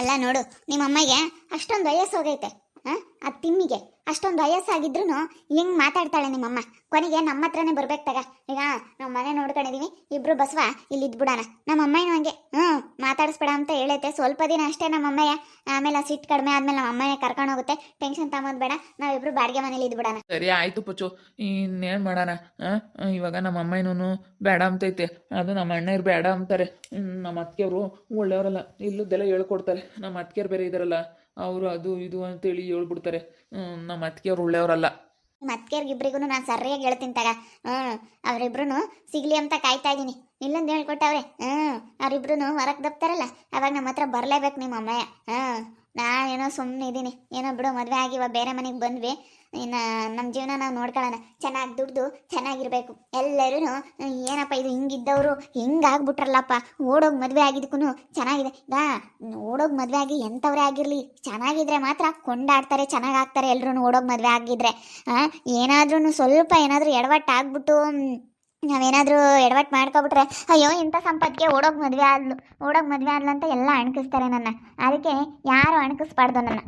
ಅಲ್ಲ ನೋಡು, ನಿಮ್ಮ ಅಮ್ಮಗೆ ಅಷ್ಟೊಂದು ವಯಸ್ಸು ಹೋಗೈತೆ. ಆ ತಿಮ್ಮಿಗೆ ಅಷ್ಟೊಂದು ವಯಸ್ಸಾಗಿದ್ರು ಹೆಂಗ್ ಮಾತಾಡ್ತಾಳೆ ನಿಮ್ಮಮ್ಮ. ಕೊನೆಗೆ ನಮ್ಮ ಹತ್ರನೇ ಬರ್ಬೇಕು ತಗ. ಈಗ ನಾವು ಮನೆ ನೋಡ್ಕೊಂಡಿದೀವಿ, ಇಬ್ರು ಬಸವ ಇಲ್ಲಿ ಇದ್ಬಿಡೋಣ. ನಮ್ಮ ಅಮ್ಮನೂ ಹಂಗೆ ಮಾತಾಡಿಸ್ಬೇಡ ಅಂತ ಹೇಳೈತೆ. ಸ್ವಲ್ಪ ದಿನ ಅಷ್ಟೇ ನಮ್ಮ ಅಮ್ಮಯ್ಯ, ಆಮೇಲೆ ಆ ಸಿಟ್ಟು ಕಡಿಮೆ ಆದ್ಮೇಲೆ ನಮ್ಮ ಅಮ್ಮನೇ ಕರ್ಕೊಂಡು ಹೋಗುತ್ತೆ. ಟೆನ್ಷನ್ ತಗೊಂಡ್ ಬೇಡ, ನಾವಿಬ್ರು ಬಾಡಿಗೆ ಮನೇಲಿ ಇದ್ಬಿಡೋಣ. ಸರಿ ಆಯ್ತು ಪುಚ್ಚು, ಇನ್ನೇನು ಮಾಡೋಣ. ಇವಾಗ ನಮ್ಮ ಅಮ್ಮನೂ ಬೇಡ ಅಂತೈತೆ, ಅದು ನಮ್ಮ ಅಣ್ಣವ್ರು ಬೇಡ ಅಂತಾರೆ. ನಮ್ಮ ಅತ್ತಿಗೆಯವರು ಒಳ್ಳೆಯವರಲ್ಲ, ಇಲ್ಲದೆಲ್ಲ ಹೇಳ್ಕೊಡ್ತಾರೆ. ನಮ್ಮ ಅತ್ತಿಗೆಯರು ಬೇರೆ ಇದಾರಲ್ಲ, ಅವರು ಅದು ಇದು ಅಂತೇಳಿ ಹೇಳ್ಬಿಡ್ತಾರೆ. ನಮ್ಮ ಅತ್ತಿಗೆಯವ್ರು ಒಳ್ಳೆಯವರಲ್ಲ. ನಿಮ್ಮ ಅತ್ತಿಗೆಯರ್ಗಿಬ್ರಿಗೂ ನಾನು ಸರಿಯಾಗಿ ಹೇಳ್ತೀನಿ ತಗ. ಅವರಿಬ್ರು ಸಿಗ್ಲಿ ಅಂತ ಕಾಯ್ತಾ ಇದ್ದೀನಿ. ಇಲ್ಲೊಂದು ಹೇಳ್ಕೊಟ್ಟವ್ರೆ. ಅವರಿಬ್ರು ಹೊರಗೆ ದಪ್ತಾರಲ್ಲ, ಅವಾಗ ನಮ್ಮ ಹತ್ರ ಬರಲೇಬೇಕು ನಿಮ್ಮ ಅಮ್ಮಯ್ಯ. ನಾನೇನೋ ಸುಮ್ಮನೆ ಇದ್ದೀನಿ, ಏನೋ ಬಿಡು, ಮದುವೆ ಆಗಿವ ಬೇರೆ ಮನೆಗೆ ಬಂದ್ವಿ, ಇನ್ನು ನಮ್ಮ ಜೀವನ ನಾವು ನೋಡ್ಕೊಳ್ಳೋಣ, ಚೆನ್ನಾಗಿ ದುಡ್ದು ಚೆನ್ನಾಗಿರ್ಬೇಕು. ಎಲ್ಲರೂ ಏನಪ್ಪ ಇದು ಹಿಂಗಿದ್ದವರು ಹಿಂಗಾಗ್ಬಿಟ್ರಲ್ಲಪ್ಪ, ಓಡೋಗಿ ಮದುವೆ ಆಗಿದ್ದಕ್ಕೂ ಚೆನ್ನಾಗಿದೆ. ಓಡೋಗಿ ಮದುವೆ ಆಗಿ ಎಂಥವ್ರೇ ಆಗಿರಲಿ, ಚೆನ್ನಾಗಿದ್ರೆ ಮಾತ್ರ ಕೊಂಡಾಡ್ತಾರೆ, ಚೆನ್ನಾಗಾಗ್ತಾರೆ ಎಲ್ಲರೂ. ಓಡೋಗಿ ಮದುವೆ ಆಗಿದ್ರೆ ಏನಾದ್ರೂ ಸ್ವಲ್ಪ ಏನಾದರೂ ಎಡವಟ್ಟು ಆಗ್ಬಿಟ್ಟು ನಾವೇನಾದರೂ ಎಡವಟ್ಟು ಮಾಡ್ಕೊಬಿಟ್ರೆ, ಅಯ್ಯೋ ಇಂಥ ಸಂಪತ್ತಿಗೆ ಓಡೋಗಿ ಮದುವೆ ಆದ್ಲು ಅಂತ ಎಲ್ಲ ಅಣಕಿಸ್ತಾರೆ ನನ್ನ. ಅದಕ್ಕೆ ಯಾರು ಅಣಕಿಸ್ಬಾರ್ದು ನನ್ನ.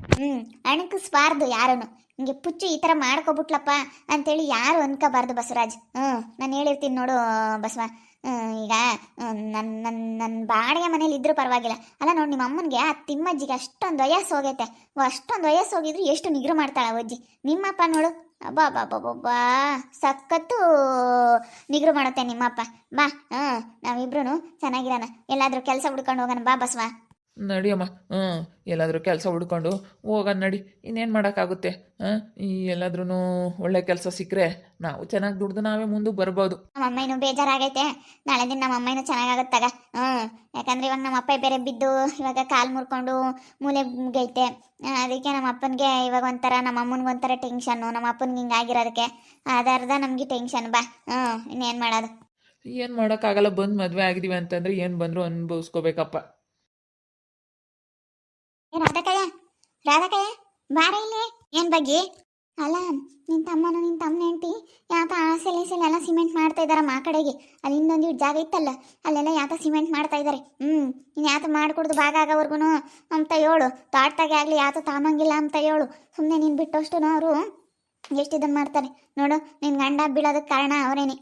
ಅಣಕಿಸ್ಬಾರ್ದು ಯಾರೂ. ಹಿಂಗೆ ಪುಚ್ಚು ಈ ಥರ ಮಾಡ್ಕೊಬಿಟ್ಲಪ್ಪ ಅಂತೇಳಿ ಯಾರು ಅನ್ಕೋಬಾರ್ದು ಬಸವರಾಜ್. ನಾನು ಹೇಳಿರ್ತೀನಿ ನೋಡು ಬಸವ. ಈಗ ನನ್ನ ಬಾಡಿಗೆ ಮನೇಲಿ ಇದ್ರೂ ಪರವಾಗಿಲ್ಲ. ಅಲ್ಲ ನೋಡಿ, ನಿಮ್ಮ ಅಮ್ಮನಿಗೆ ಆ ತಿಮ್ಮಜ್ಜಿಗೆ ಅಷ್ಟೊಂದು ವಯಸ್ಸು ಹೋಗೈತೆ. ಅಷ್ಟೊಂದು ವಯಸ್ಸು ಹೋಗಿದ್ರು ಎಷ್ಟು ನಿಗ್ರು ಮಾಡ್ತಾಳೆ ಅಜ್ಜಿ. ನಿಮ್ಮಪ್ಪ ನೋಡು, ಅಬ್ಬಾ ಸಖತ್ತು ನಿಗ್ರು ಮಾಡುತ್ತೆ ನಿಮ್ಮಪ್ಪ. ಬಾ, ನಾವಿಬ್ರು ಚೆನ್ನಾಗಿರೋಣ, ಎಲ್ಲಾದರೂ ಕೆಲಸ ಹುಡ್ಕೊಂಡು ಹೋಗೋಣ. ಬಾ ಬಸವ. ನಡಿಯಮ್ಮ, ಎಲ್ಲಾದರೂ ಕೆಲಸ ಹುಡ್ಕೊಂಡು ಹೋಗೋಣ ನಡಿ. ಇನ್ನೇನು ಮಾಡೋಕ್ಕಾಗುತ್ತೆ. ಎಲ್ಲಾದ್ರೂ ಒಳ್ಳೆ ಕೆಲಸ ಸಿಕ್ಕರೆ ನಾವು ಚೆನ್ನಾಗಿ ದುಡ್ದು ನಾವೇ ಮುಂದೆ ಬರ್ಬೋದು. ನಮ್ಮ ಅಮ್ಮನೂ ಬೇಜಾರಾಗೈತೆ. ನಾಳೆ ದಿನ ನಮ್ಮ ಅಮ್ಮನೂ ಚೆನ್ನಾಗಾಗತ್ತಾಗ. ಯಾಕಂದ್ರೆ ಇವಾಗ ನಮ್ಮ ಅಪ್ಪ ಬೇರೆ ಬಿದ್ದು ಇವಾಗ ಕಾಲು ಮುರ್ಕೊಂಡು ಮೂಲೆ ಮುಗೈತೆ. ಅದಕ್ಕೆ ನಮ್ಮ ಅಪ್ಪನಿಗೆ ಇವಾಗ ಒಂಥರ, ನಮ್ಮ ಅಮ್ಮನಿಗೆ ಒಂಥರ ಟೆನ್ಷನ್ನು. ನಮ್ಮ ಅಪ್ಪನಿಗೆ ಹಿಂಗಾಗಿರೋದಕ್ಕೆ ಅದರ್ಧ ನಮಗೆ ಟೆನ್ಷನ್. ಬಾ, ಇನ್ನೇನು ಮಾಡೋದು. ಏನು ಮಾಡೋಕ್ಕಾಗಲ್ಲ, ಬಂದು ಮದುವೆ ಆಗಿದ್ದೀವಿ ಅಂತಂದ್ರೆ ಏನು ಬಂದರೂ ಅನುಭವಿಸ್ಕೋಬೇಕಪ್ಪ. ರಾಧಕಯ್ಯ ಬಾರ ಇಲ್ಲಿ. ಏನ್ ಬಗ್ಗೆ? ಅಲ್ಲ, ನಿನ್ನ ತಮ್ಮನ ಹೆಂಡತಿ ಯಾತ ಆಸೆಲೆ ಎಲ್ಲ ಸಿಮೆಂಟ್ ಮಾಡ್ತಾ ಇದಾರಮ್ಮ. ಆ ಕಡೆಗೆ ಅಲ್ಲಿ ಇನ್ನೊಂದು ಜಾಗ ಇತ್ತಲ್ಲ, ಅಲ್ಲೆಲ್ಲ ಯಾತ ಸಿಮೆಂಟ್ ಮಾಡ್ತಾ ಇದ್ದಾರೆ. ಇನ್ನು ಯಾತ ಮಾಡ್ಕೊಡ್ದು ಭಾಗ ಆಗೋವರ್ಗು ಅಂತ ಹೇಳು. ತಾಟ್ದಾಗೆ ಆಗಲಿ ಯಾತ ತಾಮಂಗಿಲ್ಲ ಅಂತ ಹೇಳು. ಸುಮ್ಮನೆ ನೀನು ಬಿಟ್ಟಷ್ಟು ಅವರು ಎಷ್ಟು ಇದನ್ನು ಮಾಡ್ತಾರೆ ನೋಡು. ನಿನ್ನ ಗಂಡ ಬೀಳೋದಕ್ಕೆ ಕಾರಣ ಅವರೇನೆ.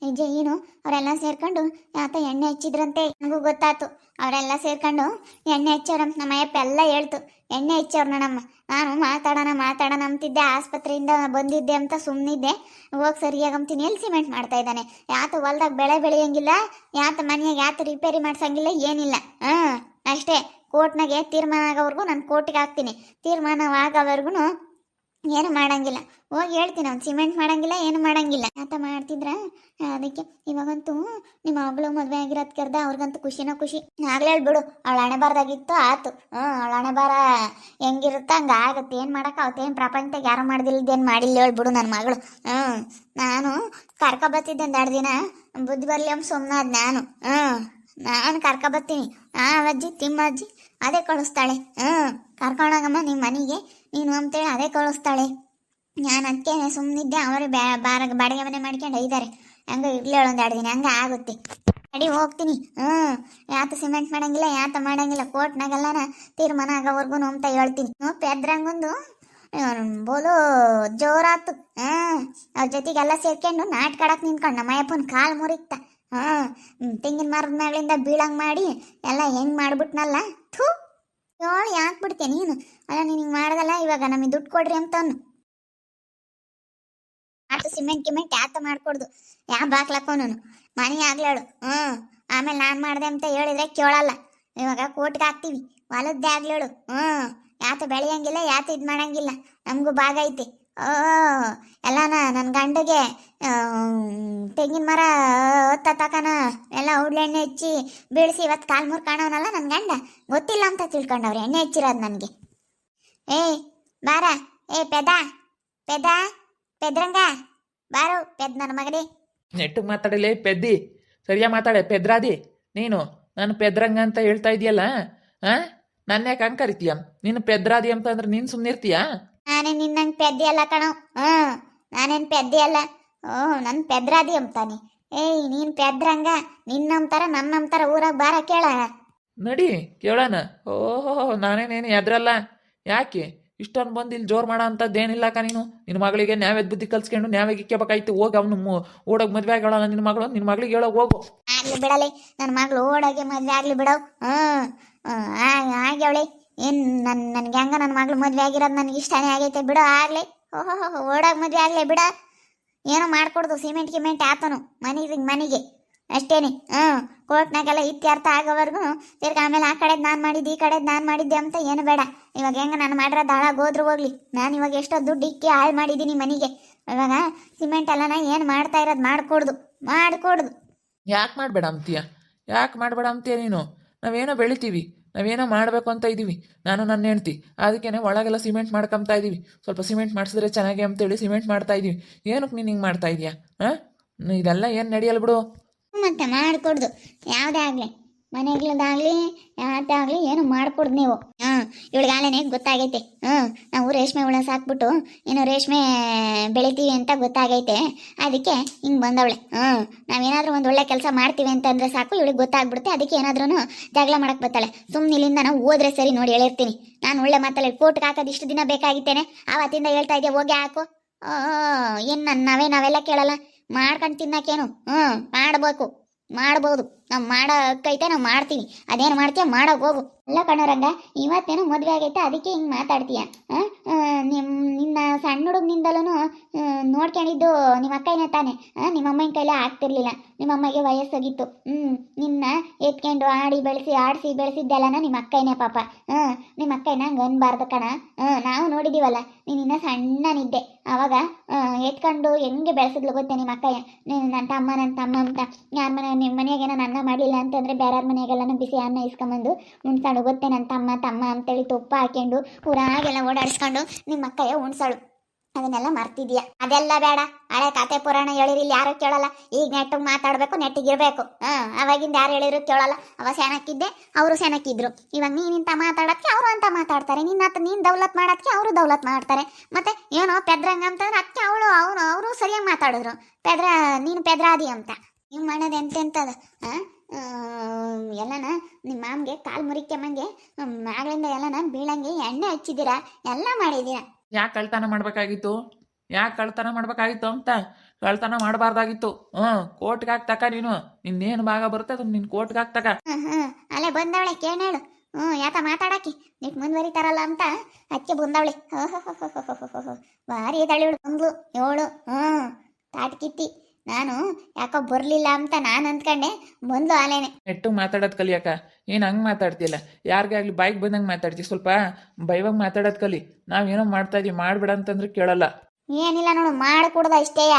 ನಿಜ ಏನು, ಅವರೆಲ್ಲ ಸೇರ್ಕೊಂಡು ಯಾತ ಎಣ್ಣೆ ಹಚ್ಚಿದ್ರಂತೆ. ನನಗೂ ಗೊತ್ತಾಯ್ತು, ಅವರೆಲ್ಲ ಸೇರ್ಕೊಂಡು ಎಣ್ಣೆ ಹಚ್ಚೋರಂತ ನಮ್ಮ ಅಯ್ಯಪ್ಪ ಎಲ್ಲ ಹೇಳ್ತು. ಎಣ್ಣೆ ಹಚ್ಚೋರು ನಮ್ಮ. ನಾನು ಮಾತಾಡೋಣ ಅಂತಿದ್ದೆ, ಆಸ್ಪತ್ರೆಯಿಂದ ಬಂದಿದ್ದೆ ಅಂತ ಸುಮ್ಮನಿದ್ದೆ. ಹೋಗಿ ಸರಿಯಾಗಂತೀನಿ, ಎಲ್ಲಿ ಸಿಮೆಂಟ್ ಮಾಡ್ತಾ ಇದ್ದಾನೆ. ಯಾತ ಹೊಲ್ದಾಗ ಬೆಳೆ ಬೆಳೆಯಂಗಿಲ್ಲ, ಯಾತ ಮನೆಯಾಗ ಯಾತ ರಿಪೇರಿ ಮಾಡ್ಸಂಗಿಲ್ಲ, ಏನಿಲ್ಲ. ಅಷ್ಟೇ, ಕೋರ್ಟ್ನಾಗೆ ತೀರ್ಮಾನ ಆಗೋವರೆಗೂ ನಾನು ಕೋರ್ಟಿಗೆ ಹಾಕ್ತೀನಿ. ತೀರ್ಮಾನವಾಗೋವರೆಗೂ ಏನು ಮಾಡಂಗಿಲ್ಲ. ಹೋಗಿ ಹೇಳ್ತೀನಿ, ಅವ್ನು ಸಿಮೆಂಟ್ ಮಾಡಂಗಿಲ್ಲ, ಏನು ಮಾಡಂಗಿಲ್ಲ ಅಂತ ಮಾಡ್ತಿದ್ರ. ಅದಕ್ಕೆ ಇವಾಗಂತೂ ನಿಮ್ಮ ಮಗಳು ಮದುವೆ ಆಗಿರೋದು ಕರ್ದ, ಅವ್ರಿಗಂತೂ ಖುಷಿನೋ ಖುಷಿ. ಆಗ್ಲೇ ಹೇಳ್ಬಿಡು, ಅವಳ ಹಣೆ ಬಾರ್ದಾಗಿತ್ತು ಆತು. ಅವಳ ಹಣೆ ಬಾರ ಹೆಂಗಿರುತ್ತ ಹಂಗೆ ಆಗುತ್ತೆ. ಏನು ಮಾಡಕ್ಕೆ ಅವತ್ತೇನು ಪ್ರಪಂಚದಾಗ ಯಾರು ಮಾಡ್ದಿಲ್ದೇನು ಮಾಡಿಲ್ಲ ಹೇಳ್ಬಿಡು ನನ್ನ ಮಗಳು. ನಾನು ಕರ್ಕೊಬತ್ತಿದ್ದೆ ಒಂದು 2 ದಿನ, ಬುದ್ಧಿ ಬರಲಿ ಅಂಬ ಸುಮ್ಮನಾದ್ ನಾನು ಕರ್ಕೊಬತ್ತೀನಿ. ಅಜ್ಜಿ ತಿಮ್ಮಜ್ಜಿ ಅದೇ ಕಳಿಸ್ತಾಳೆ. ಕರ್ಕೊಂಡೋಗಮ್ಮ ನಿಮ್ಮ ಮನೆಗೆ ನೀನು ಅಂತೇಳಿ ಅದೇ ಕಳಿಸ್ತಾಳೆ. ನಾನು ಅದಕ್ಕೆ ಸುಮ್ಮನಿದ್ದೆ. ಅವರು ಬಾಡಿಗೆ ಮನೆ ಮಾಡ್ಕೊಂಡು ಇದ್ದಾರೆ. ಹಂಗೆ ಇರ್ಲಿ ಒಂದು 2 ದಿನ, ಹಂಗೆ ಆಗುತ್ತೆ. ಅಡಿ ಹೋಗ್ತೀನಿ. ಯಾತ ಸಿಮೆಂಟ್ ಮಾಡಂಗಿಲ್ಲ, ಯಾತ ಮಾಡಂಗಿಲ್ಲ, ಕೋರ್ಟ್ನಾಗೆಲ್ಲನ ತೀರ್ಮಾನ ಆಗೋವರೆಗೂ ಅಂತ ಹೇಳ್ತೀನಿ. ಪೆದ್ರಂಗೊಂದು ಬೋಲು ಜೋರಾತು. ಅವ್ರ ಜೊತೆಗೆಲ್ಲ ಸೇರ್ಕೊಂಡು ನಾಟಕ ಆಡಕ್ಕೆ ನಿಂತ್ಕೊಂಡು ನಮ್ಮ ಅಯ್ಯಪ್ಪನ ಕಾಲು ಮುರಿತ. ತೆಂಗಿನ ಮರದ ಮೇಲಿಂದ ಬೀಳಂಗೆ ಮಾಡಿ ಎಲ್ಲ ಹೆಂಗೆ ಮಾಡ್ಬಿಟ್ನಲ್ಲ. ಥೂ, ಹೇಳು ಯಾಕೆ ಬಿಡ್ತೀಯ ನೀನು? ಅಲ್ಲ, ನೀನು ಹಿಂಗೆ ಮಾಡ್ದಲ್ಲ, ಇವಾಗ ನಮಗೆ ದುಡ್ಡು ಕೊಡ್ರಿ ಅಂತವ್ನು. ಸಿಮೆಂಟ್ ಗಿಮೆಂಟ್ ಯಾತ ಮಾಡ್ಕೊಡ್ದು, ಯಾ ಬಾಕ್ಲಕ್ಕೋನು ಮನೆ ಆಗ್ಲೇಳು. ಆಮೇಲೆ ನಾನು ಮಾಡಿದೆ ಅಂತ ಹೇಳಿದ್ರೆ ಕೇಳಲ್ಲ. ಇವಾಗ ಕೋರ್ಟ್ಗೆ ಹಾಕ್ತೀವಿ, ಹೊಲದ್ದೇ ಆಗ್ಲೇಳು. ಯಾತ ಬೆಳೆಯಂಗಿಲ್ಲ, ಯಾತ ಇದು ಮಾಡಂಗಿಲ್ಲ, ನಮಗೂ ಭಾಗ ಐತಿ. ಎಲ್ಲನ ನನ್ನ ಗಂಡಗೆ ತೆಂಗಿನ ಮರ ತಕನ ಎಲ್ಲ ಎಣ್ಣೆ ಹಚ್ಚಿ ಬೀಳಿಸಿ ಇವತ್ತು ಕಾಲು ಮೂರು ಕಾಣವನಲ್ಲ ನನ್ನ ಗಂಡ. ಗೊತ್ತಿಲ್ಲ ಅಂತ ತಿಳ್ಕೊಂಡವ್ರೆ ಎಣ್ಣೆ ಹಚ್ಚಿರೋದು ನನಗೆ. ಬಾರ, ಪೆದ್ರಂಗ ಬಾರು, ನನ್ನ ಮಗನೇ. ನೆಟ್ಟಿಗೆ ಮಾತಾಡಲೇ ಪೆದ್ದಿ, ಸರಿಯಾ ಮಾತಾಡೆ. ಪೆದ್ರಾದಿ ನೀನು ನಾನು ಪೆದ್ರಂಗ ಅಂತ ಹೇಳ್ತಾ ಇದೆಯಲ್ಲ. ನನ್ನ ಯಾಕೆ ಹಂಗೆ ಕರಿತೀಯ? ನೀನು ಪೆದ್ರಾದಿ ಅಂತ ಅಂದ್ರೆ ನೀನು ಸುಮ್ಮನೆ ಇರ್ತೀಯಾ? ನಾನೇ ನಿನ್ನಂಗೆ ಪೆದ್ದಿ ಅಲ್ಲ ಕಣೋ. ನಾನೇನು ಪೆದ್ದಿ ಅಲ್ಲ. ನನ್ನ ಪೆದ್ರಾದಿ ಅಂತಾನೆ. ನೀನು ಪೆದ್ರಂಗ, ನಿನ್ನಂತಾರ ನನ್ನಂತಾರ ಊರಾಗ ಬಾರ ಕೇಳ. ನಡಿ ಕೇಳೋಣ. ಓಹೋ, ನಾನೇನೇನು ಎದ್ರಲ್ಲ. ಯಾಕೆ ಇಷ್ಟೊಂದು ಬಂದು ಇಲ್ಲಿ ಜೋರು ಮಾಡೋ ಅಂಥದ್ದೇನಿಲ್ಲಕ್ಕ. ನೀನು ನಿನ್ನ ಮಗಳಿಗೆ ನ್ಯಾವೇದ ಬುದ್ಧಿ ಕಲ್ಸ್ಕೊಂಡು ನ್ಯಾವೇಗೆ ಇಕ್ಕಬೇಕಾಯ್ತು. ಹೋಗಿ ಅವನು ಓಡೋಗಿ ಮದುವೆ ಆಗೋಣ ನಿನ್ನ ಮಗಳು. ನಿನ್ನ ಮಗಳಿಗೆ ಹೇಳೋಗಿ ಹೋಗು. ಆಗ್ಲಿ ಬಿಡಲಿ, ನನ್ನ ಮಗಳು ಓಡೋಗಿ ಮದ್ವೆ ಆಗ್ಲಿ ಬಿಡವ್. ಆಗ್ಯವಳೆ ಏನು ನನ್ಗೆ ಹೆಂಗ ನನ್ನ ಮಗಳು ಮದ್ವೆ ಆಗಿರೋದು ನನಗೆ ಇಷ್ಟನೇ ಆಗೈತೆ ಬಿಡೋ. ಆಗ್ಲಿ, ಓಹೋ ಓಡೋಗಿ ಮದ್ವೆ ಆಗ್ಲಿ ಬಿಡ. ಏನೋ ಮಾಡ್ಕೊಡ್ದು ಸಿಮೆಂಟ್ ಗಿಮೆಂಟ್ ಆತನು ಮನೆಗೆ ಅಷ್ಟೇನೆ. ಕೋರ್ಟ್ನಾಗೆಲ್ಲ ಇತ್ಯರ್ಥ ಆಗೋವರೆಗೂ ತಿರ್ಗಿ ಆಮೇಲೆ ಆ ಕಡೆದು ನಾನು ಮಾಡಿದ್ದೆ, ಈ ಕಡೆದು ನಾನು ಮಾಡಿದ್ದೆ ಅಂತ ಏನು ಬೇಡ. ಇವಾಗ ಹೆಂಗ ನಾನು ಮಾಡಿರೋದು ಹಾಳಾಗೋದ್ರು ಹೋಗ್ಲಿ. ನಾನು ಇವಾಗ ಎಷ್ಟೋ ದುಡ್ಡು ಇಕ್ಕಿ ಹಾಳು ಮಾಡಿದ್ದೀನಿ ಮನೆಗೆ. ಇವಾಗ ಸಿಮೆಂಟ್ ಎಲ್ಲನ ಏನು ಮಾಡ್ತಾ ಇರೋದು ಮಾಡ್ಕೊಡ್ದು. ಯಾಕೆ ಮಾಡಬೇಡ ಅಂತೀಯ ನೀನು? ನಾವೇನೋ ಬೆಳಿತೀವಿ, ನಾವೇನೋ ಮಾಡಬೇಕು ಅಂತ ಇದ್ದೀವಿ, ನಾನು ನನ್ನ ಹೆಂಡ್ತಿ. ಅದಕ್ಕೇನೆ ಒಳಗೆಲ್ಲ ಸಿಮೆಂಟ್ ಮಾಡ್ಕೊಂತ ಇದ್ದೀವಿ. ಸ್ವಲ್ಪ ಸಿಮೆಂಟ್ ಮಾಡಿಸಿದ್ರೆ ಚೆನ್ನಾಗಿ ಅಂತೇಳಿ ಸಿಮೆಂಟ್ ಮಾಡ್ತಾ ಇದ್ದೀವಿ. ಏನಕ್ಕೆ ನೀನು ಹಿಂಗೆ ಮಾಡ್ತಾ ಇದೀಯಾ? ಇದೆಲ್ಲ ಏನು ನಡೆಯಲ್ಲ ಬಿಡು. ಮತ್ತೆ ಮಾಡಿಕೊಡ್ದು, ಯಾವುದೇ ಆಗಲಿ, ಮನೆಗಳದಾಗಲಿ ಯಾವುದೇ ಆಗಲಿ ಏನು ಮಾಡಿಕೊಡ್ದು ನೀವು. ಇವಳಿಗಾಲೇನೆ ಗೊತ್ತಾಗೈತೆ. ನಾವು ರೇಷ್ಮೆ ಹುಳ ಸಾಕ್ಬಿಟ್ಟು ಏನೋ ರೇಷ್ಮೆ ಬೆಳಿತೀವಿ ಅಂತ ಗೊತ್ತಾಗೈತೆ. ಅದಕ್ಕೆ ಹಿಂಗೆ ಬಂದವಳೆ. ನಾವೇನಾದ್ರೂ ಒಂದು ಒಳ್ಳೆ ಕೆಲಸ ಮಾಡ್ತೀವಿ ಅಂತಂದ್ರೆ ಸಾಕು, ಇವಳಿಗೆ ಗೊತ್ತಾಗ್ಬಿಡುತ್ತೆ. ಅದಕ್ಕೆ ಏನಾದ್ರೂ ಜಗಳ ಮಾಡಕ್ಕೆ ಬರ್ತಾಳೆ. ಸುಮ್ಮನೆ ಇಲ್ಲಿಂದ ನಾವು ಹೋದ್ರೆ ಸರಿ. ನೋಡಿ ಹೇಳಿರ್ತೀನಿ ನಾನು ಒಳ್ಳೆ ಮಾತಲ್ಲಿ ಕೋರ್ಟ್ಗೆ ಹಾಕೋದು ಇಷ್ಟು ದಿನ ಬೇಕಾಗಿತ್ತೇನೆ. ಆವತ್ತಿಂದ ಹೇಳ್ತಾ ಇದೆಯಾ ಹೋಗಿ ಹಾಕು. ಏನು ನಾವೆಲ್ಲ ಕೇಳಲ್ಲ. ಮಾಡ್ಕೊಂಡು ತಿನ್ನಕ್ಕೇನು ಮಾಡ್ಬೋದು. ನಾವು ಮಾಡೋಕ್ಕೈತೆ ನಾವು ಮಾಡ್ತೀವಿ. ಅದೇನು ಮಾಡ್ತೀಯ ಮಾಡೋಕೆ ಹೋಗು. ಅಲ್ಲ ಕಣರಂಗ, ಇವತ್ತೇನೋ ಮದುವೆ ಆಗೈತೆ ಅದಕ್ಕೆ ಹಿಂಗೆ ಮಾತಾಡ್ತೀಯ. ನಿನ್ನ ಸಣ್ಣ ಹುಡುಗನಿಂದಲೂ ನೋಡ್ಕೊಂಡಿದ್ದು ನಿಮ್ಮ ಅಕ್ಕಯ್ಯನೇ ತಾನೆ. ನಿಮ್ಮ ಅಮ್ಮನ ಕೈಲೇ ಆಗ್ತಿರ್ಲಿಲ್ಲ. ನಿಮ್ಮ ಅಮ್ಮಗೆ ವಯಸ್ಸಾಗಿತ್ತು. ನಿನ್ನ ಎತ್ಕೊಂಡು ಆಡಿಸಿ ಬೆಳೆಸಿದ್ದೆಲ್ಲನ ನಿಮ್ಮ ಅಕ್ಕಯ್ಯನೇ ಪಾಪ. ನಿಮ್ಮ ಅಕ್ಕಯ್ಯನ ಹಂಗೆ ಅನ್ಬಾರ್ದು ಕಣ. ನಾವು ನೋಡಿದ್ದೀವಲ್ಲ, ನೀನು ಇನ್ನೂ ಸಣ್ಣನಿದ್ದೆ ಆವಾಗ. ಎತ್ಕೊಂಡು ಹೆಂಗೆ ಬೆಳೆಸಿದ್ಲು ಗೊತ್ತೇ ನಿಮ್ಮ ಅಕ್ಕಯ್ಯ. ನನ್ನ ತಮ್ಮ ಅಂತ ಯಾರ ನಿಮ್ಮ ಮನೆಯಾಗೇನೋ ನನ್ನ ಮಾಡಲಿಲ್ಲ ಅಂತಂದರೆ ಬೇರೆಯವ್ರ ಮನೆಯಾಗೆಲ್ಲ ಬಿಸಿ ಅನ್ನ ಇಸ್ಕೊಂಬಂದು ಉಣ್ಸಾಳು ಗೊತ್ತೇ. ನನ್ನ ತಮ್ಮ ಅಂತೇಳಿ ತುಪ್ಪ ಹಾಕ್ಕೊಂಡು ಊರಾಗೆಲ್ಲ ಓಡಾಡಿಸ್ಕೊಂಡು ನಿಮ್ಮ ಅಕ್ಕಯ್ಯ ಉಣ್ಸಾಳು. ಅದನ್ನೆಲ್ಲ ಮರ್ತಿದ್ಯಾ? ಅದೆಲ್ಲ ಬೇಡ. ಹಳೆ ಕತೆ ಪುರಾಣ ಹೇಳಿರಿ ಇಲ್ಲಿ ಯಾರು ಕೇಳಲ್ಲ. ಈಗ ನೆಟ್ಟಿಗೆ ಮಾತಾಡಬೇಕು, ನೆಟ್ಟಿಗಿರ್ಬೇಕು. ಅವಾಗಿಂದ ಯಾರು ಹೇಳಿದ್ರು ಕೇಳಲ್ಲ. ಅವ ಸೆನಕ್ಕಿದ್ದೆ, ಅವರು ಸೆನಕ್ಕಿದ್ರು. ಇವಾಗ ನೀನಿಂತ ಮಾತಾಡೋಕ್ಕೆ ಅವರು ಅಂತ ಮಾತಾಡ್ತಾರೆ. ನೀನು ದೌಲತ್ ಮಾಡೋದಕ್ಕೆ ಅವರು ದೌಲತ್ ಮಾಡ್ತಾರೆ. ಮತ್ತೆ ಏನೋ ಪೆದ್ರಂಗ ಅಂತಂದ್ರೆ ಅದಕ್ಕೆ ಅವರು ಸರಿಯಾಗಿ ಮಾತಾಡಿದ್ರು. ನೀನು ಪೆದ್ರಾದಿ ಅಂತ. ನೀವು ಮಾಡೋದು ಎಂತೆಂಥದ್ದು? ಎಲ್ಲನ ನಿಮ್ಮ ಮಾಮ್ಗೆ ಕಾಲು ಮುರಿಕೆಮ್ಮಂಗೆ ಮ್ಯಾಗಳಿಂದ ಎಲ್ಲನ ಬೀಳಂಗೆ ಎಣ್ಣೆ ಹಚ್ಚಿದ್ದೀರಾ, ಎಲ್ಲ ಮಾಡಿದ್ದೀರಾ. ಯಾಕೆ ಕಳ್ತನ ಮಾಡಬೇಕಾಗಿತ್ತು ಅಂತ? ಕಳ್ತನ ಮಾಡಬಾರ್ದಾಗಿತ್ತು. ಕೋರ್ಟ್ಗೆ ಹಾಕ್ತಕ ನೀನು. ನಿನ್ನೇನು ಭಾಗ ಬರುತ್ತೆ ಅದನ್ನ ನಿನ್ನ ಕೋರ್ಟ್ಗೆ ಹಾಕ್ತಕ. ಅಲ್ಲೇ ಬಂದವಳೆ ಕೇಳೇಳು. ಯಾಕ ಮಾತಾಡಕ್ಕೆ ನಿಟ್ ಮುಂದುವರಿತಾರಲ್ಲ ಅಂತ ಅದಕ್ಕೆ ಬಂದವಳೆ. ಭಾರಿ ಎದಳಿವಳು ಬಂದ್ಲು ಏಳು. ತಾಟ್ಕಿತ್ತಿ. ನಾನು ಯಾಕೋ ಬರಲಿಲ್ಲ ಅಂತ ನಾನು ಅಂದ್ಕೊಂಡೆ, ಬಂದು ಆಲೇನೆ. ನೆಟ್ಟು ಮಾತಾಡೋದು ಕಲಿಯಕ್ಕ. ಏನು ಹಂಗೆ ಮಾತಾಡ್ತಿಲ್ಲ, ಯಾರಿಗೆ ಆಗಲಿ ಬಾಯಿಗೆ ಬಂದಂಗೆ ಮಾತಾಡ್ತಿ. ಸ್ವಲ್ಪ ಬೈವಾಗ ಮಾತಾಡೋದು ಕಲಿ. ನಾವೇನೋ ಮಾಡ್ತಾ ಇದೀವಿ, ಮಾಡಬೇಡ ಅಂತಂದ್ರೆ ಕೇಳಲ್ಲ. ಏನಿಲ್ಲ ನೋಡು, ಮಾಡಿಕೊಡ್ದ ಇಷ್ಟೇಯ.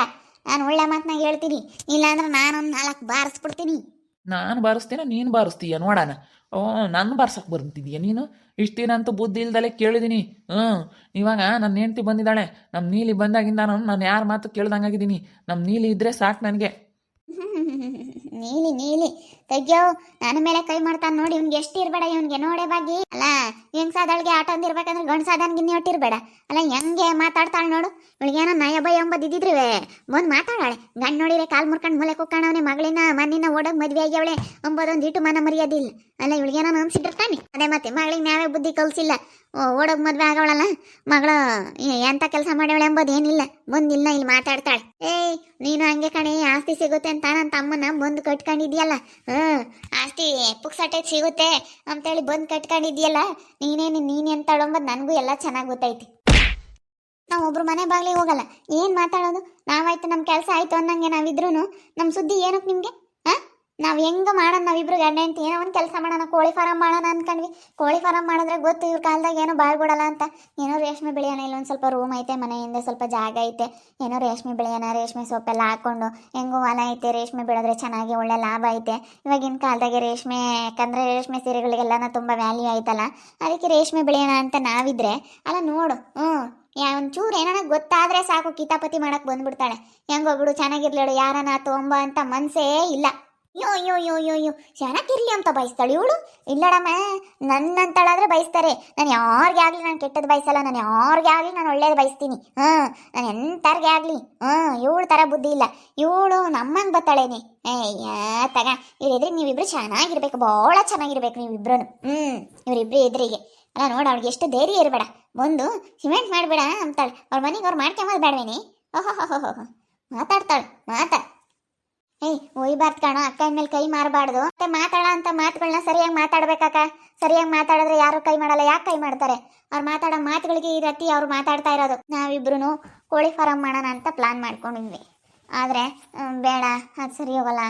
ನಾನು ಒಳ್ಳೆ ಮಾತನಾಗ ಹೇಳ್ತೀನಿ, ಇಲ್ಲಾಂದ್ರೆ ನಾನೊಂದು 4 ಬಾರಿಸ್ಬಿಡ್ತೀನಿ. ನಾನು ಬಾರಿಸ್ತೀನ, ನೀನು ಬಾರಿಸ್ತೀಯ ನೋಡೋಣ. ನನ್ನ ಬಾರ್ಸಕ್ಕೆ ಬರ್ತಿದೀಯ ನೀನು? ಇಷ್ಟು ದಿನ ಅಂತೂ ಬುದ್ಧಿ ಇಲ್ದಲೆ ಕೇಳಿದ್ದೀನಿ. ಇವಾಗ ನನ್ನ ಹೆಂಡ್ತಿ ಬಂದಿದ್ದಾಳೆ. ನಮ್ಮ ನೀಲಿ ಬಂದಾಗಿಂದ ನಾನು ಯಾರ ಮಾತು ಕೇಳ್ದಂಗಾಗಿದ್ದೀನಿ. ನಮ್ಮ ನೀಲಿ ಇದ್ರೆ ಸಾಕು ನನಗೆ. ನೀಲಿ ತೆಗ್ಯೋ. ನನ್ನ ಮೇಲೆ ಕೈ ಮಾಡ್ತಾನೆ ನೋಡಿ. ಇವ್ನಿಗೆ ಎಷ್ಟು ಇರಬೇಡ, ಇವ್ನಿಗೆ ನೋಡೇ ಬಾಗಿ. ಅಲ್ಲ ಹೆಂಗ್ಸಾದಳಿಗೆ ಆಟ ಅಂದಿರ್ಬೇಕಂದ್ರೆ ಗಂಡ್ಸಾದನ್ಗೆ ಇನ್ನೂ ಇಟ್ಟಿರ್ಬೇಡ. ಅಲ್ಲ ಹೆಂಗೆ ಮಾತಾಡ್ತಾಳೆ ನೋಡು. ಇವಳಿಗೇನೋ ನಯ ಭಯ ಎಂಬುದಿದ್ರೆ ಬಂದು ಮಾತಾಡಾಳೆ. ಗಂಡು ನೋಡಿರೆ ಕಾಲು ಮುರ್ಕೊಂಡು ಮೂಲೆ ಕುಕ್ಕಣವನೆ. ಮಣ್ಣಿನ ಓಡೋಗಿ ಮದುವೆ ಆಗ್ಯವಳೆ ಎಂಬುದೊಂದು ಇಟ್ಟು ಮನ ಮರ್ಯಾದಿಲ್ಲ. ಅಲ್ಲ ಇವಳಿಗೇನೋ ಅನ್ಸಿಟ್ಟಿರ್ತಾನೆ. ಅದೇ ಮತ್ತೆ ಮಗಳಿಗೆ ನಾವೇ ಬುದ್ಧಿ ಕಲಿಸಿಲ್ಲ. ಓಡೋಗಿ ಮದುವೆ ಆಗವಳಲ್ಲ ಮಗಳು, ಎಂಥ ಕೆಲಸ ಮಾಡ್ಯವಳೆ ಎಂಬುದು ಏನಿಲ್ಲ. ಬಂದಿಲ್ಲ ಇಲ್ಲಿ ಮಾತಾಡ್ತಾಳೆ. ನೀನು ಹಂಗೆ ಕಣೆ, ಆಸ್ತಿ ಸಿಗುತ್ತೆ ಅಂತ ನನ್ನ ತಮ್ಮನ ಬಂದು ಕಟ್ಕೊಂಡಿದ್ಯಲ್ಲ. ಆಸ್ತಿ ಪುಕ್ಸಟ್ಟೆ ಸಿಗುತ್ತೆ ಅಂತೇಳಿ ಬಂದು ಕಟ್ಕೊಂಡಿದ್ಯಲ್ಲ. ನೀನು ಎಂತಾಳಂಬದು ನನಗೂ ಎಲ್ಲ ಚೆನ್ನಾಗಿ ಗೊತ್ತೈತಿ. ನಾವು ಒಬ್ರು ಮನೆ ಬಾಗಿಲಿಗೆ ಹೋಗಲ್ಲ. ಏನು ಮಾತಾಡೋದು? ನಾವಾಯ್ತು ನಮ್ಮ ಕೆಲಸ ಆಯ್ತು ಅನ್ನಂಗೆ ನಾವಿದ್ರು ನಮ್ಮ ಸುದ್ದಿ ಏನಕ್ಕೆ ನಿಮಗೆ? ನಾವು ಹೆಂಗೆ ಮಾಡೋಣ? ನಾವಿಬ್ರು ಗಂಡ ಹೆಂಡ್ತಿ ಏನೋ ಒಂದು ಕೆಲಸ ಮಾಡೋಣ, ಕೋಳಿ ಫಾರಂ ಮಾಡೋಣ ಅಂದ್ಕೊಂಡ್ವಿ. ಕೋಳಿ ಫಾರಂ ಮಾಡಿದ್ರೆ ಗೊತ್ತು ಇವ್ರ ಕಾಲದಾಗ ಏನೋ ಬಾಳ್ಬಿಡಲ್ಲ ಅಂತ. ಏನೋ ರೇಷ್ಮೆ ಬೆಳೆಯೋಣ, ಇಲ್ಲೊಂದು ಸ್ವಲ್ಪ ರೂಮ್ ಐತೆ, ಮನೆಯಿಂದ ಸ್ವಲ್ಪ ಜಾಗ ಐತೆ, ಏನೋ ರೇಷ್ಮೆ ಬೆಳೆಯೋಣ. ರೇಷ್ಮೆ ಸೊಪ್ಪೆಲ್ಲ ಹಾಕೊಂಡು ಹೆಂಗೋ ಹೊಲ ಐತೆ, ರೇಷ್ಮೆ ಬೆಳೆದ್ರೆ ಚೆನ್ನಾಗಿ ಒಳ್ಳೆ ಲಾಭ ಐತೆ ಇವಾಗಿನ ಕಾಲದಾಗೆ. ರೇಷ್ಮೆ ಯಾಕಂದರೆ ರೇಷ್ಮೆ ಸೀರೆಗಳಿಗೆಲ್ಲನ ತುಂಬ ವ್ಯಾಲ್ಯೂ ಐತಲ್ಲ. ಅದಕ್ಕೆ ರೇಷ್ಮೆ ಬೆಳೆಯೋಣ ಅಂತ ನಾವಿದ್ರೆ ಅಲ್ಲ ನೋಡು. ಒಂಚೂರು ಏನಾರ ಗೊತ್ತಾದರೆ ಸಾಕು ಕಿತಾಪತಿ ಮಾಡಕ್ಕೆ ಬಂದ್ಬಿಡ್ತಾಳೆ. ಹೆಂಗೋಗ್ಬಿಡು ಚೆನ್ನಾಗಿರ್ಲೇಳು, ಯಾರನ್ನ ತೊಂಬ ಅಂತ ಮನಸ್ಸೇ ಇಲ್ಲ. ಯೋ ಯೋ ಯೋ ಯೋ ಯೋ ಚೆನ್ನಾಗಿರ್ಲಿ ಅಂತ ಬಯಸ್ತಾಳೆ ಇವಳು. ಇಲ್ಲಡಮ್ಮ, ನನ್ನಂತಳಾದ್ರೆ ಬಯಸ್ತಾರೆ. ನಾನು ಯಾರಿಗೆ ಆಗಲಿ ನಾನು ಕೆಟ್ಟದ್ದು ಬಯಸಲ್ಲ, ನಾನು ಯಾರಿಗೆ ಆಗಲಿ ನಾನು ಒಳ್ಳೇದು ಬಯಸ್ತೀನಿ. ನಾನು ಎಂಥರ್ಗೆ ಆಗಲಿ ಇವಳು ಥರ ಬುದ್ಧಿ ಇಲ್ಲ. ಇವಳು ನಮ್ಮಂಗೆ ಬತ್ತಾಳೇನೆ. ತಗ ಇವರಿದ್ರೆ ನೀವಿಬ್ರು ಚೆನ್ನಾಗಿರ್ಬೇಕು, ಭಾಳ ಚೆನ್ನಾಗಿರ್ಬೇಕು ನೀವಿಬ್ರು. ಇವರಿಬ್ರು ಎದುರಿಗೆ ಅಲ್ಲ ನೋಡು, ಅವ್ಳಿಗೆ ಎಷ್ಟು ಧೈರ್ಯ ಇರಬೇಡ. ಬಂದು ಸಿಮೆಂಟ್ ಮಾಡಬೇಡ ಅಂತಾಳೆ. ಅವ್ರ ಮನೆಗೆ ಅವ್ರು ಮಾಡ್ಕೊಂಬೋದು ಬೇಡವೇನೆ. ಓಹೋ ಮಾತಾಡ್ತಾಳೆ ಒಯ್ಬಾರ್ದು ಕಾಣೋ, ಅಕ್ಕ ಮೇಲೆ ಕೈ ಮಾರಬಾರ್ದು. ಮತ್ತೆ ಮಾತಾಡ ಅಂತ ಮಾತುಗಳನ್ನ ಸರಿಯಾಗಿ ಮಾತಾಡ್ಬೇಕಕ್ಕ. ಸರಿಯಾಗಿ ಮಾತಾಡಿದ್ರೆ ಯಾರು ಕೈ ಮಾಡಲ್ಲ. ಯಾಕೆ ಕೈ ಮಾಡ್ತಾರೆ? ಅವ್ರು ಮಾತಾಡೋ ಮಾತುಗಳಿಗೆ ಈ ರೀತಿ ಅವ್ರು ಮಾತಾಡ್ತಾ ಇರೋದು. ನಾವಿಬ್ರು ಕೋಳಿ ಫಾರಮ್ ಮಾಡೋಣ ಅಂತ ಪ್ಲಾನ್ ಮಾಡ್ಕೊಂಡಿದ್ವಿ. ಆದರೆ ಬೇಡ, ಅದು ಸರಿ ಹೋಗಲ್ಲ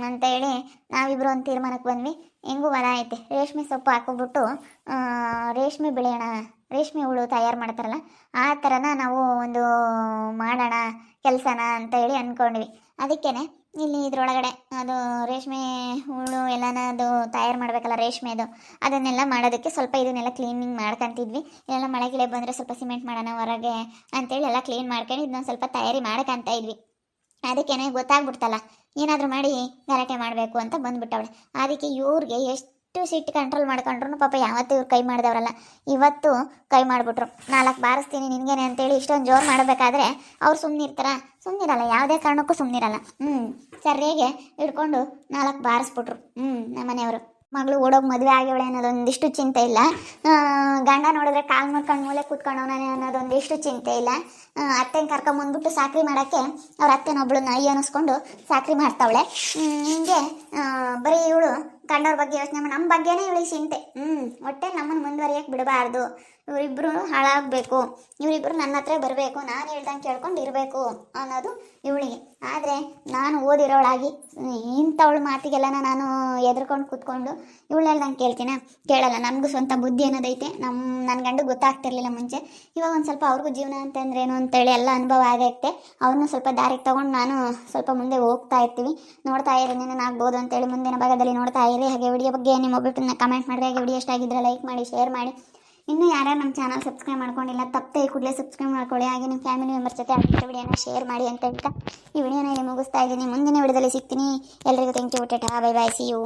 ಅಂತೇಳಿ ನಾವಿಬ್ರು ಒಂದು ತೀರ್ಮಾನಕ್ಕೆ ಬಂದ್ವಿ. ಹೆಂಗೂ ಹೊಲ ಐತೆ, ರೇಷ್ಮೆ ಸೊಪ್ಪು ಹಾಕೋಬಿಟ್ಟು ರೇಷ್ಮೆ ಬೆಳೆಯೋಣ. ರೇಷ್ಮೆ ಹುಳು ತಯಾರು ಮಾಡ್ತಾರಲ್ಲ ಆ ಥರನ ನಾವು ಒಂದು ಮಾಡೋಣ ಕೆಲಸನ ಅಂತ ಹೇಳಿ ಅಂದ್ಕೊಂಡ್ವಿ. ಅದಕ್ಕೇ ಇಲ್ಲಿ ಇದ್ರೊಳಗಡೆ ಅದು ರೇಷ್ಮೆ ಹುಳು ಎಲ್ಲನ ಅದು ತಯಾರು ಮಾಡಬೇಕಲ್ಲ ರೇಷ್ಮೆದು, ಅದನ್ನೆಲ್ಲ ಮಾಡೋದಕ್ಕೆ ಸ್ವಲ್ಪ ಇದನ್ನೆಲ್ಲ ಕ್ಲೀನಿಂಗ್ ಮಾಡ್ಕೊತಿದ್ವಿ. ಎಲ್ಲ ಮಳೆ ಗಿಳೆ ಬಂದರೆ ಸ್ವಲ್ಪ ಸಿಮೆಂಟ್ ಮಾಡೋಣ ಹೊರಗೆ ಅಂತೇಳಿ ಎಲ್ಲ ಕ್ಲೀನ್ ಮಾಡ್ಕೊಂಡು ಇದನ್ನ ಸ್ವಲ್ಪ ತಯಾರಿ ಮಾಡ್ಕೊಂತ ಇದ್ವಿ. ಅದಕ್ಕೇನೆ ಗೊತ್ತಾಗ್ಬಿಡ್ತಲ್ಲ, ಏನಾದರೂ ಮಾಡಿ ಗಲಾಟೆ ಮಾಡಬೇಕು ಅಂತ ಬಂದ್ಬಿಟ್ಟವಳೆ. ಅದಕ್ಕೆ ಇವ್ರಿಗೆ ಎಷ್ಟು ಸಿಟ್ಟು ಕಂಟ್ರೋಲ್ ಮಾಡ್ಕೊಂಡ್ರು ಪಾಪ ಯಾವತ್ತೂ ಇವ್ರು ಕೈ ಮಾಡಿದವ್ರಲ್ಲ, ಇವತ್ತು ಕೈ ಮಾಡಿಬಿಟ್ರು. 4 ಬಾರಿಸ್ತೀನಿ ನಿನಗೇನೆ ಅಂತೇಳಿ ಇಷ್ಟೊಂದು ಜೋರು ಮಾಡಬೇಕಾದ್ರೆ ಅವ್ರು ಸುಮ್ಮನಿರಲ್ಲ, ಯಾವುದೇ ಕಾರಣಕ್ಕೂ ಸುಮ್ಮನಿರಲ್ಲ. ಸರಿಯಾಗೆ ಹಿಡ್ಕೊಂಡು 4 ಬಾರಿಸ್ಬಿಟ್ರು. ನಮ್ಮ ಮನೆಯವರು. ಮಗಳು ಓಡೋಗಿ ಮದುವೆ ಆಗ್ಯವಳೆ ಅನ್ನೋದೊಂದಿಷ್ಟು ಚಿಂತೆ ಇಲ್ಲ. ಗಂಡ ನೋಡಿದ್ರೆ ಕಾಲು ಮುರ್ಕೊಂಡು ಮೂಲೆ ಕೂತ್ಕೊಂಡವನೇ ಅನ್ನೋದೊಂದಿಷ್ಟು ಚಿಂತೆ ಇಲ್ಲ. ಅತ್ತೆನ ಕರ್ಕೊಂಬಂದ್ಬಿಟ್ಟು ಸಾಕ್ರಿ ಮಾಡೋಕ್ಕೆ ಅವ್ರ ಅತ್ತೆನೊಬ್ಳನ್ನ ಅನ್ನಿಸ್ಕೊಂಡು ಸಾಕ್ರಿ ಮಾಡ್ತಾವಳೆ. ಹಿಂಗೆ ಬರೀ ಇವಳು ಗಂಡವ್ರ ಬಗ್ಗೆ ಯೋಚನೆ ಮಾಡಿ ನಮ್ಮ ಬಗ್ಗೆನೇ ಇವಳಿಗೆ ಚಿಂತೆ. ಒಟ್ಟೆ ನಮ್ಮನ್ನು ಮುಂದುವರಿಯಕ್ಕೆ ಬಿಡಬಾರ್ದು, ಇವರಿಬ್ಬರು ಹಾಳಾಗಬೇಕು, ಇವರಿಬ್ಬರು ನನ್ನ ಹತ್ರ ಬರಬೇಕು, ನಾನು ಹೇಳ್ದಂಗೆ ಕೇಳ್ಕೊಂಡು ಇರಬೇಕು ಅನ್ನೋದು ಇವಳಿಗೆ. ಆದರೆ ನಾನು ಓದಿರೋಳಾಗಿ ಇಂಥವಳ ಮಾತಿಗೆಲ್ಲ ನಾನು ಎದ್ರಕೊಂಡು ಕೂತ್ಕೊಂಡು ಇವಳು ಹೇಳ್ದಂಗೆ ಕೇಳಲ್ಲ. ನನಗೂ ಸ್ವಂತ ಬುದ್ಧಿ ಅನ್ನೋದೈತೆ. ನನ್ನ ಗಂಡು ಗೊತ್ತಾಗ್ತಿರ್ಲಿಲ್ಲ ಮುಂಚೆ. ಇವಾಗ ಒಂದು ಸ್ವಲ್ಪ ಅವ್ರಿಗೂ ಜೀವನ ಅಂತಂದ್ರೇನು ಅಂತೇಳಿ ಎಲ್ಲ ಅನುಭವ ಆಗೈತೆ. ಅವ್ರನ್ನೂ ಸ್ವಲ್ಪ ದಾರಿಗೆ ತೊಗೊಂಡು ನಾನು ಸ್ವಲ್ಪ ಮುಂದೆ ಹೋಗ್ತಾ ಇರ್ತೀವಿ. ನೋಡ್ತಾ ಇರಿ, ಏನೇನು ಆಗ್ಬೋದು ಅಂತೇಳಿ ಮುಂದಿನ ಭಾಗದಲ್ಲಿ ನೋಡ್ತಾ ಇರಿ. ಹಾಗೆ ವಿಡಿಯೋ ಬಗ್ಗೆ ನಿಮ್ಮ ಒಬ್ಬರನ್ನ ಕಮೆಂಟ್ ಮಾಡಿ. ಹಾಗೆ ವಿಡಿಯೋ ಇಷ್ಟ ಆಗಿದ್ರೆ ಲೈಕ್ ಮಾಡಿ, ಶೇರ್ ಮಾಡಿ. ಇನ್ನೂ ಯಾರ್ಯಾರು ನಮ್ಮ ಚಾನಲ್ ಸಬ್ಸ್ಕ್ರೈಬ್ ಮಾಡ್ಕೊಂಡಿಲ್ಲ ತಪ್ಪದೆ ಕೂಡಲೇ ಸಬ್ಸ್ಕ್ರೈಬ್ ಮಾಡ್ಕೊಳ್ಳಿ. ಹಾಗೆ ನಿಮ್ಮ ಫ್ಯಾಮಿಲಿ ಮೆಂಬರ್ಸ್ ಜೊತೆ ಆ ವಿಡಿಯೋನ ಶೇರ್ ಮಾಡಿ ಅಂತ ಹೇಳ್ತಾ ಈ ವಿಡಿಯೋನ ಇಲ್ಲಿ ಮುಗಿಸ್ತಾ ಇದ್ದೀನಿ. ಮುಂದಿನ ವಿಡಿಯೋದಲ್ಲಿ ಸಿಗ್ತೀನಿ. ಎಲ್ಲರಿಗೂ thank you. Tata, bye bye, see you.